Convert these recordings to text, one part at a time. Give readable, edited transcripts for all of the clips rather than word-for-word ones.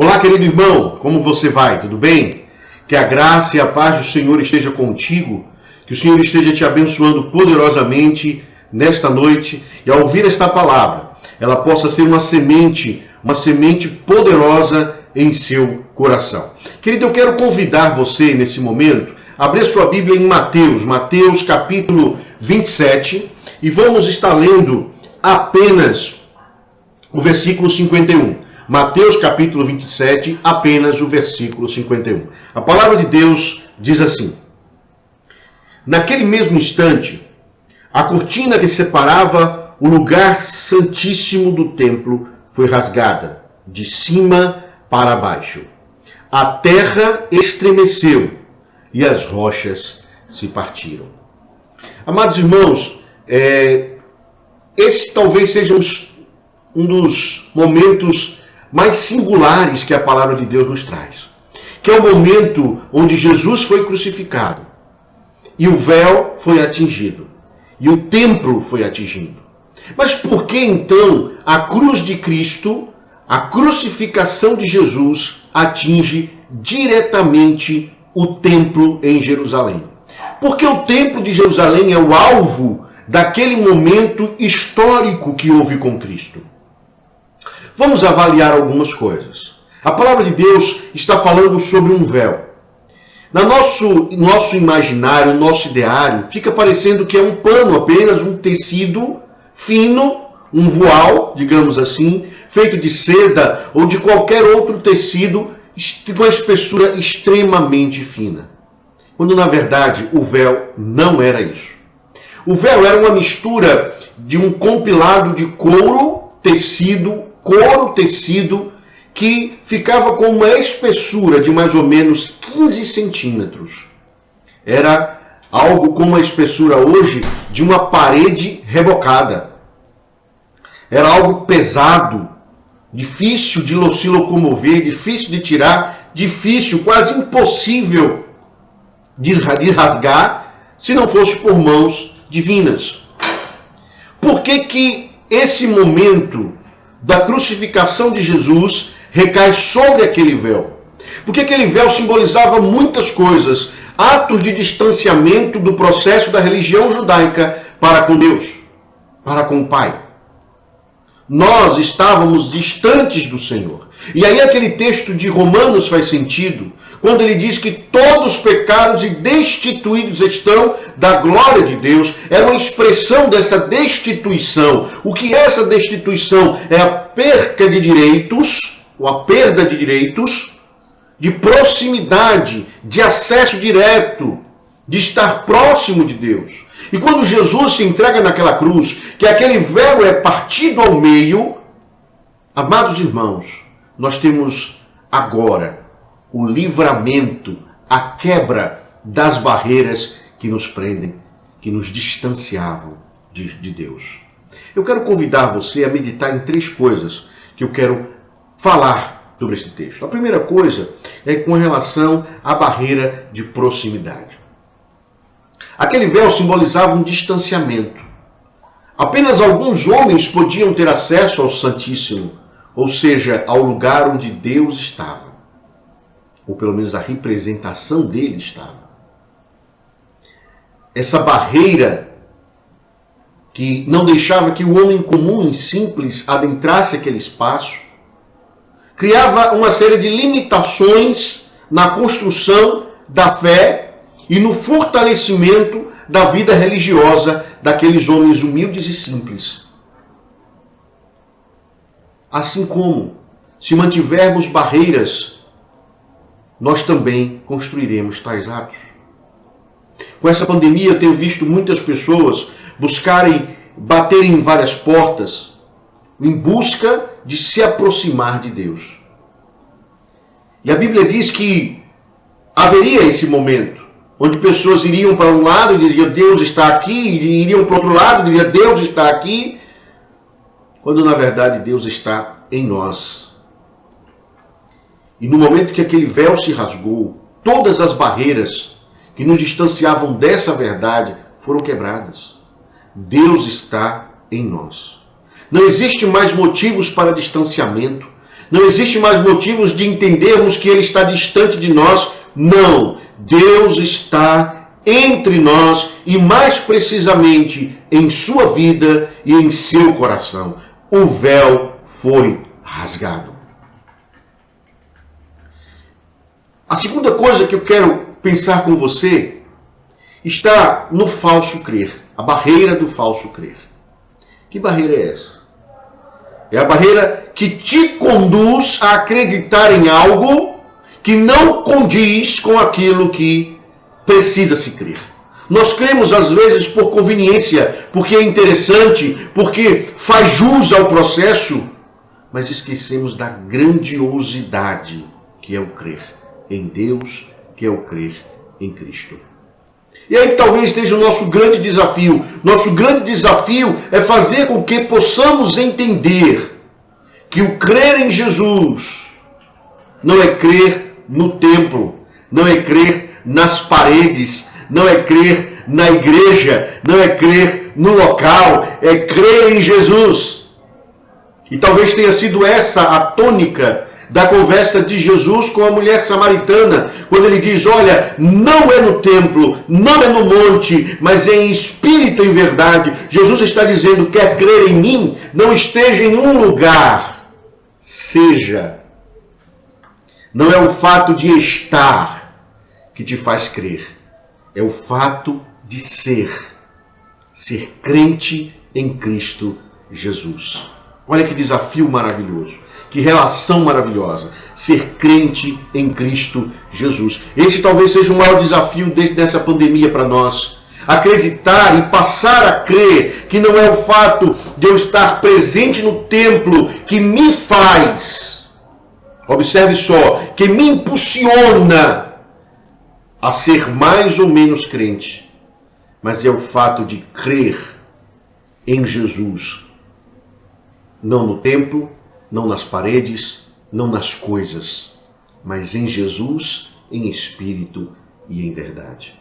Olá, querido irmão, como você vai? Tudo bem? Que a graça e a paz do Senhor esteja contigo, que o Senhor esteja te abençoando poderosamente nesta noite e ao ouvir esta palavra, ela possa ser uma semente poderosa em seu coração. Querido, eu quero convidar você nesse momento a abrir sua Bíblia em Mateus capítulo 27, e vamos estar lendo apenas o versículo 51. Mateus capítulo 27, apenas o versículo 51. A palavra de Deus diz assim: naquele mesmo instante, a cortina que separava o lugar santíssimo do templo foi rasgada, de cima para baixo. A terra estremeceu e as rochas se partiram. Amados irmãos, esse talvez seja um dos momentos mais singulares que a palavra de Deus nos traz, que é o momento onde Jesus foi crucificado e o véu foi atingido e o templo foi atingido. Mas por que então a cruz de Cristo, a crucificação de Jesus, atinge diretamente o templo em Jerusalém? Porque o templo de Jerusalém é o alvo daquele momento histórico que houve com Cristo. Vamos avaliar algumas coisas. A palavra de Deus está falando sobre um véu. No nosso imaginário, nosso ideário, fica parecendo que é um pano, apenas um tecido fino, um voal, digamos assim, feito de seda ou de qualquer outro tecido com uma espessura extremamente fina. Quando, na verdade, o véu não era isso. O véu era uma mistura de um compilado de couro, tecido, que ficava com uma espessura de mais ou menos 15 centímetros. Era algo com uma espessura hoje de uma parede rebocada. Era algo pesado, difícil de se locomover, difícil de tirar, difícil, quase impossível de rasgar, se não fosse por mãos divinas. Por que esse momento da crucificação de Jesus recai sobre aquele véu? Porque aquele véu simbolizava muitas coisas, atos de distanciamento do processo da religião judaica para com Deus, para com o Pai. Nós estávamos distantes do Senhor. E aí aquele texto de Romanos faz sentido, quando ele diz que todos pecados e destituídos estão da glória de Deus. Era uma expressão dessa destituição. O que é essa destituição? É a perda de direitos, ou a perda de direitos, de proximidade, de acesso direto, de estar próximo de Deus. E quando Jesus se entrega naquela cruz, que aquele véu é partido ao meio, amados irmãos, nós temos agora o livramento, a quebra das barreiras que nos prendem, que nos distanciavam de Deus. Eu quero convidar você a meditar em 3 coisas que eu quero falar sobre esse texto. A primeira coisa é com relação à barreira de proximidade. Aquele véu simbolizava um distanciamento. Apenas alguns homens podiam ter acesso ao Santíssimo, ou seja, ao lugar onde Deus estava. Ou pelo menos a representação dele estava. Essa barreira que não deixava que o homem comum e simples adentrasse aquele espaço, criava uma série de limitações na construção da fé e no fortalecimento da vida religiosa daqueles homens humildes e simples. Assim como, se mantivermos barreiras, nós também construiremos tais atos. Com essa pandemia, eu tenho visto muitas pessoas baterem em várias portas, em busca de se aproximar de Deus. E a Bíblia diz que haveria esse momento, onde pessoas iriam para um lado e diziam Deus está aqui, e iriam para o outro lado e diziam Deus está aqui, quando na verdade Deus está em nós. E no momento que aquele véu se rasgou, todas as barreiras que nos distanciavam dessa verdade foram quebradas. Deus está em nós. Não existe mais motivos para distanciamento. Não existe mais motivos de entendermos que Ele está distante de nós. Não. Deus está entre nós e, mais precisamente, em sua vida e em seu coração. O véu foi rasgado. A segunda coisa que eu quero pensar com você está no falso crer. A barreira do falso crer. Que barreira é essa? É a barreira que te conduz a acreditar em algo que não condiz com aquilo que precisa se crer. Nós cremos às vezes por conveniência, porque é interessante, porque faz jus ao processo, mas esquecemos da grandiosidade que é o crer em Deus, que é o crer em Cristo. E aí talvez esteja o nosso grande desafio. Nosso grande desafio é fazer com que possamos entender que o crer em Jesus não é crer no templo, não é crer nas paredes, não é crer na igreja, não é crer no local, é crer em Jesus. E talvez tenha sido essa a tônica da conversa de Jesus com a mulher samaritana, quando ele diz, olha, não é no templo, não é no monte, mas é em espírito e em verdade. Jesus está dizendo, quer crer em mim, não esteja em um lugar, seja. Não é o fato de estar que te faz crer, é o fato de ser crente em Cristo Jesus. Olha que desafio maravilhoso. Que relação maravilhosa, ser crente em Cristo Jesus. Esse talvez seja o maior desafio dessa pandemia para nós. Acreditar e passar a crer que não é o fato de eu estar presente no templo que me faz, observe só, que me impulsiona a ser mais ou menos crente, mas é o fato de crer em Jesus, não no templo, não nas paredes, não nas coisas, mas em Jesus, em espírito e em verdade.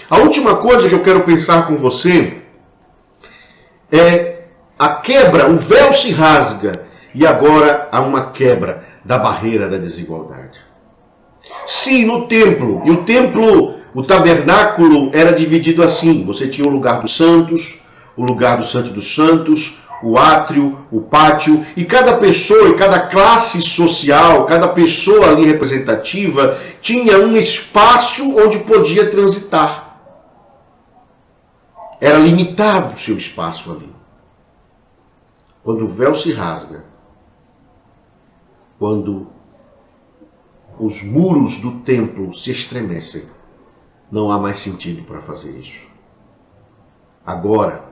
A última coisa que eu quero pensar com você é a quebra, o véu se rasga e agora há uma quebra da barreira da desigualdade. Se no templo, e o templo, o tabernáculo era dividido assim, você tinha o lugar dos santos, o lugar do Santo dos Santos, o átrio, o pátio, e cada pessoa e cada classe social, cada pessoa ali representativa tinha um espaço onde podia transitar. Era limitado o seu espaço ali. Quando o véu se rasga, quando os muros do templo se estremecem, não há mais sentido para fazer isso. Agora,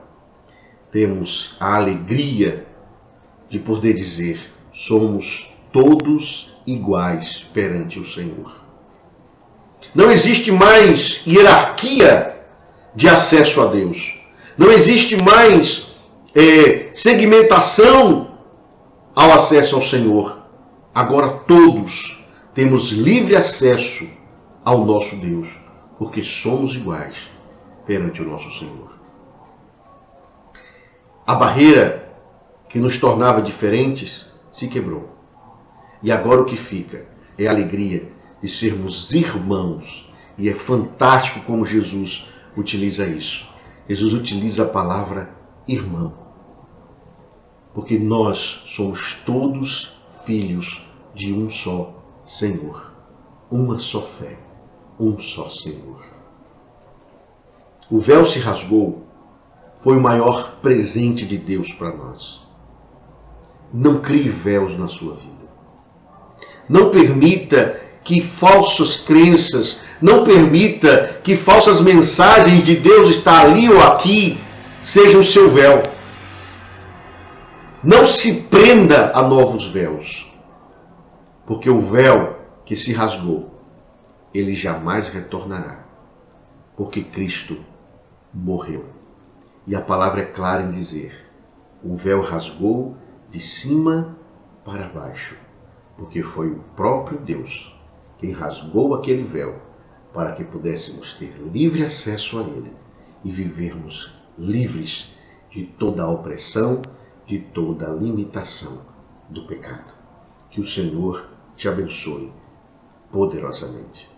temos a alegria de poder dizer, somos todos iguais perante o Senhor. Não existe mais hierarquia de acesso a Deus. Não existe mais segmentação ao acesso ao Senhor. Agora todos temos livre acesso ao nosso Deus, porque somos iguais perante o nosso Senhor. A barreira que nos tornava diferentes se quebrou. E agora o que fica é a alegria de sermos irmãos. E é fantástico como Jesus utiliza isso. Jesus utiliza a palavra irmão. Porque nós somos todos filhos de um só Senhor. Uma só fé. Um só Senhor. O véu se rasgou. Foi o maior presente de Deus para nós. Não crie véus na sua vida. Não permita que falsas crenças, não permita que falsas mensagens de Deus está ali ou aqui sejam o seu véu. Não se prenda a novos véus, porque o véu que se rasgou, ele jamais retornará, porque Cristo morreu. E a palavra é clara em dizer, o véu rasgou de cima para baixo, porque foi o próprio Deus quem rasgou aquele véu para que pudéssemos ter livre acesso a Ele e vivermos livres de toda a opressão, de toda a limitação do pecado. Que o Senhor te abençoe poderosamente.